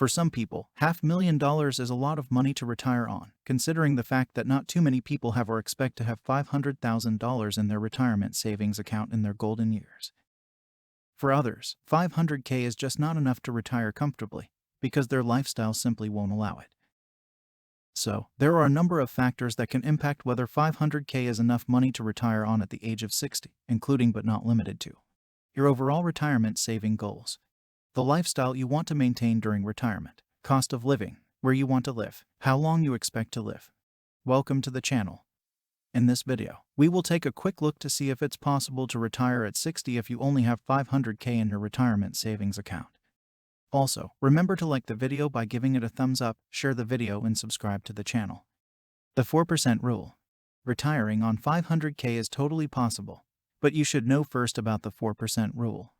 For some people, $500,000 is a lot of money to retire on, considering the fact that not too many people have or expect to have $500,000 in their retirement savings account in their golden years. For others, $500K is just not enough to retire comfortably, because their lifestyle simply won't allow it. So, there are a number of factors that can impact whether $500K is enough money to retire on at the age of 60, including but not limited to your overall retirement saving goals, the lifestyle you want to maintain during retirement, cost of living, where you want to live, how long you expect to live. Welcome to the channel. In this video, we will take a quick look to see if it's possible to retire at 60 if you only have $500K in your retirement savings account. Also, remember to like the video by giving it a thumbs up, share the video, and subscribe to the channel. The 4% rule. Retiring on $500K is totally possible, but you should know first about the 4% rule.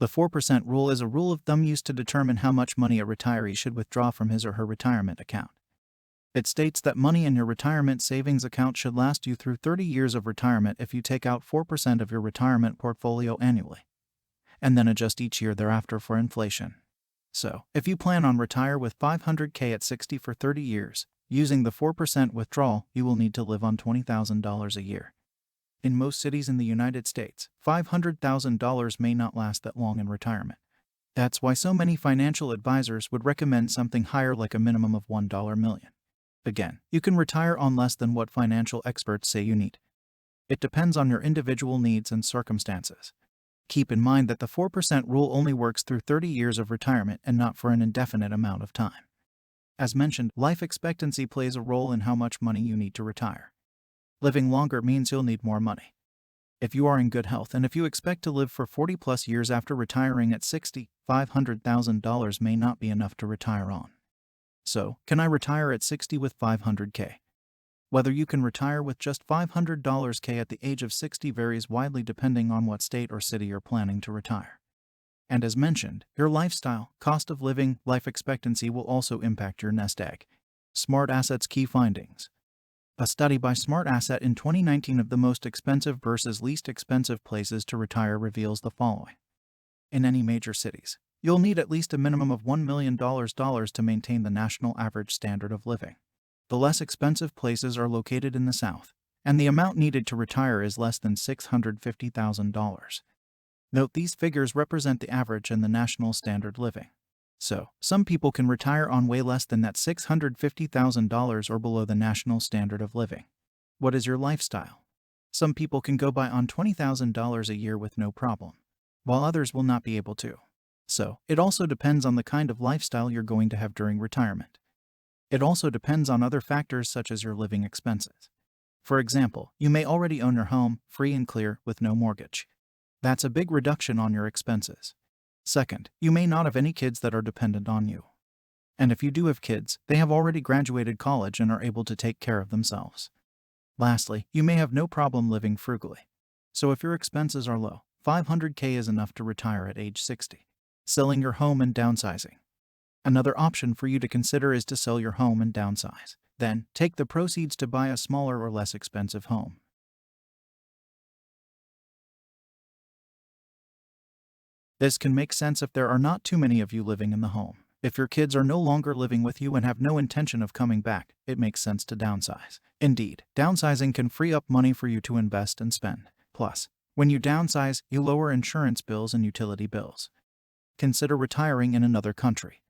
The 4% rule is a rule of thumb used to determine how much money a retiree should withdraw from his or her retirement account. It states that money in your retirement savings account should last you through 30 years of retirement if you take out 4% of your retirement portfolio annually, and then adjust each year thereafter for inflation. So, if you plan on retire with $500K at 60 for 30 years, using the 4% withdrawal, you will need to live on $20,000 a year. In most cities in the United States, $500,000 may not last that long in retirement. That's why so many financial advisors would recommend something higher, like a minimum of $1 million. Again, you can retire on less than what financial experts say you need. It depends on your individual needs and circumstances. Keep in mind that the 4% rule only works through 30 years of retirement and not for an indefinite amount of time. As mentioned, life expectancy plays a role in how much money you need to retire. Living longer means you'll need more money. If you are in good health and if you expect to live for 40 plus years after retiring at 60, $500,000 may not be enough to retire on. So, can I retire at 60 with $500K? Whether you can retire with just $500K at the age of 60 varies widely depending on what state or city you're planning to retire. And as mentioned, your lifestyle, cost of living, life expectancy will also impact your nest egg. Smart Asset's key findings. A study by Smart Asset in 2019 of the most expensive versus least expensive places to retire reveals the following. In any major cities, you'll need at least a minimum of $1 million to maintain the national average standard of living. The less expensive places are located in the South, and the amount needed to retire is less than $650,000. Note these figures represent the average and the national standard living. So, some people can retire on way less than that $650,000 or below the national standard of living. What is your lifestyle? Some people can go by on $20,000 a year with no problem, while others will not be able to. So, it also depends on the kind of lifestyle you're going to have during retirement. It also depends on other factors such as your living expenses. For example, you may already own your home, free and clear, with no mortgage. That's a big reduction on your expenses. Second, you may not have any kids that are dependent on you. And if you do have kids, they have already graduated college and are able to take care of themselves. Lastly, you may have no problem living frugally. So if your expenses are low, $500K is enough to retire at age 60. Selling your home and downsizing. Another option for you to consider is to sell your home and downsize. Then, take the proceeds to buy a smaller or less expensive home. This can make sense if there are not too many of you living in the home. If your kids are no longer living with you and have no intention of coming back, it makes sense to downsize. Indeed, downsizing can free up money for you to invest and spend. Plus, when you downsize, you lower insurance bills and utility bills. Consider retiring in another country.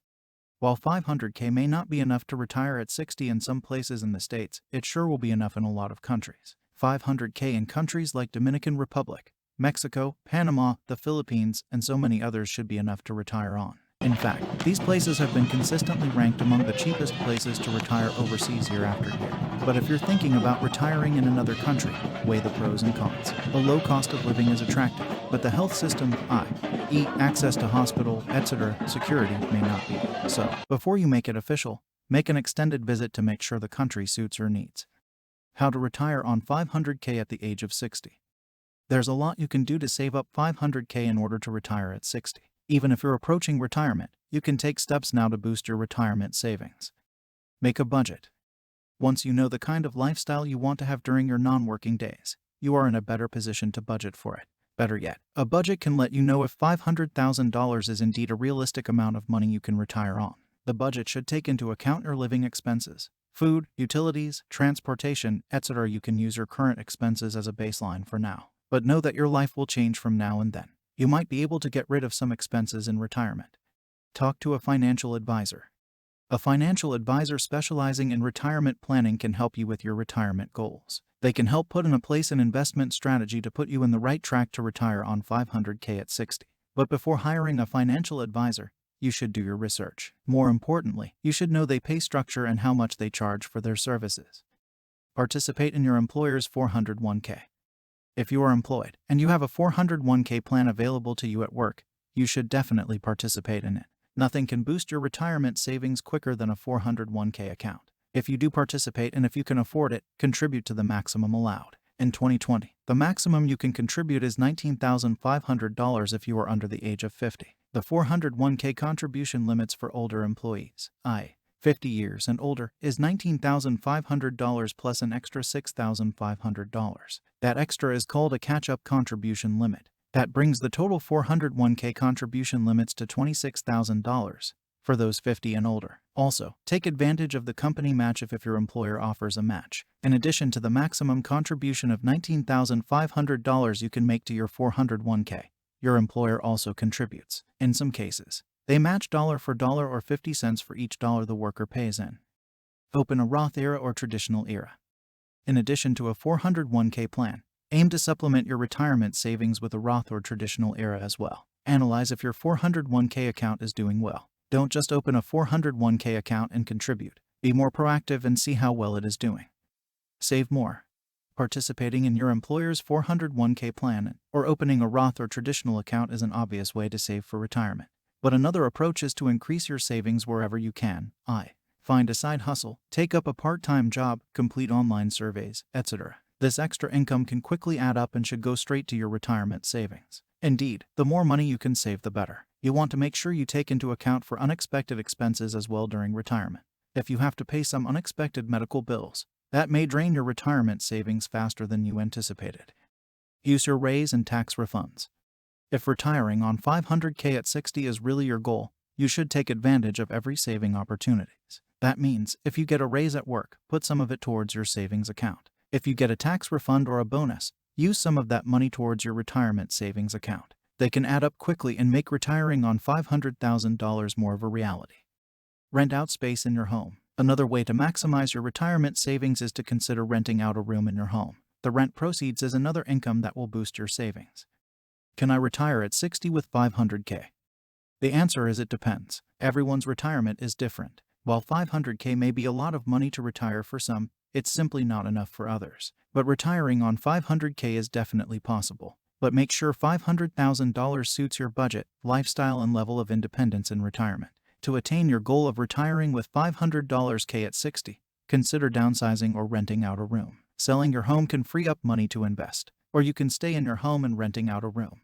While $500K may not be enough to retire at 60 in some places in the States, it sure will be enough in a lot of countries. $500K in countries like Dominican Republic, Mexico, Panama, the Philippines, and so many others should be enough to retire on. In fact, these places have been consistently ranked among the cheapest places to retire overseas year after year. But if you're thinking about retiring in another country, weigh the pros and cons. A low cost of living is attractive, but the health system, i.e., access to hospital, etc., security may not be. So, before you make it official, make an extended visit to make sure the country suits your needs. How to retire on $500K at the age of 60. There's a lot you can do to save up $500K in order to retire at 60. Even if you're approaching retirement, you can take steps now to boost your retirement savings. Make a budget. Once you know the kind of lifestyle you want to have during your non-working days, you are in a better position to budget for it. Better yet, a budget can let you know if $500,000 is indeed a realistic amount of money you can retire on. The budget should take into account your living expenses, food, utilities, transportation, etc. You can use your current expenses as a baseline for now, but know that your life will change from now and then. You might be able to get rid of some expenses in retirement. Talk to a financial advisor. A financial advisor specializing in retirement planning can help you with your retirement goals. They can help put in place an investment strategy to put you in the right track to retire on $500K at 60. But before hiring a financial advisor, you should do your research. More importantly, you should know their pay structure and how much they charge for their services. Participate in your employer's 401K. If you are employed and you have a 401K plan available to you at work, you should definitely participate in it. Nothing can boost your retirement savings quicker than a 401K account. If you do participate and if you can afford it, contribute to the maximum allowed. In 2020, the maximum you can contribute is $19,500 if you are under the age of 50. The 401K contribution limits for older employees, i.e., 50 years and older, is $19,500 plus an extra $6,500. That extra is called a catch-up contribution limit. That brings the total 401K contribution limits to $26,000 for those 50 and older. Also, take advantage of the company match if your employer offers a match. In addition to the maximum contribution of $19,500 you can make to your 401K, your employer also contributes. In some cases, they match dollar for dollar or 50 cents for each dollar the worker pays in. Open a Roth IRA or traditional IRA. In addition to a 401K plan, aim to supplement your retirement savings with a Roth or traditional IRA as well. Analyze if your 401K account is doing well. Don't just open a 401K account and contribute. Be more proactive and see how well it is doing. Save more. Participating in your employer's 401K plan or opening a Roth or traditional account is an obvious way to save for retirement. But another approach is to increase your savings wherever you can. Find a side hustle, take up a part-time job, complete online surveys, etc. This extra income can quickly add up and should go straight to your retirement savings. Indeed, the more money you can save, the better. You want to make sure you take into account for unexpected expenses as well during retirement. If you have to pay some unexpected medical bills, that may drain your retirement savings faster than you anticipated. Use your raise and tax refunds. If retiring on $500K at 60 is really your goal, you should take advantage of every saving opportunities. That means, if you get a raise at work, put some of it towards your savings account. If you get a tax refund or a bonus, use some of that money towards your retirement savings account. They can add up quickly and make retiring on $500,000 more of a reality. Rent out space in your home. Another way to maximize your retirement savings is to consider renting out a room in your home. The rent proceeds is another income that will boost your savings. Can I retire at 60 with $500K? The answer is it depends. Everyone's retirement is different. While $500K may be a lot of money to retire for some, it's simply not enough for others. But retiring on $500K is definitely possible. But make sure $500,000 suits your budget, lifestyle, and level of independence in retirement. To attain your goal of retiring with $500K at 60, consider downsizing or renting out a room. Selling your home can free up money to invest, or you can stay in your home and renting out a room.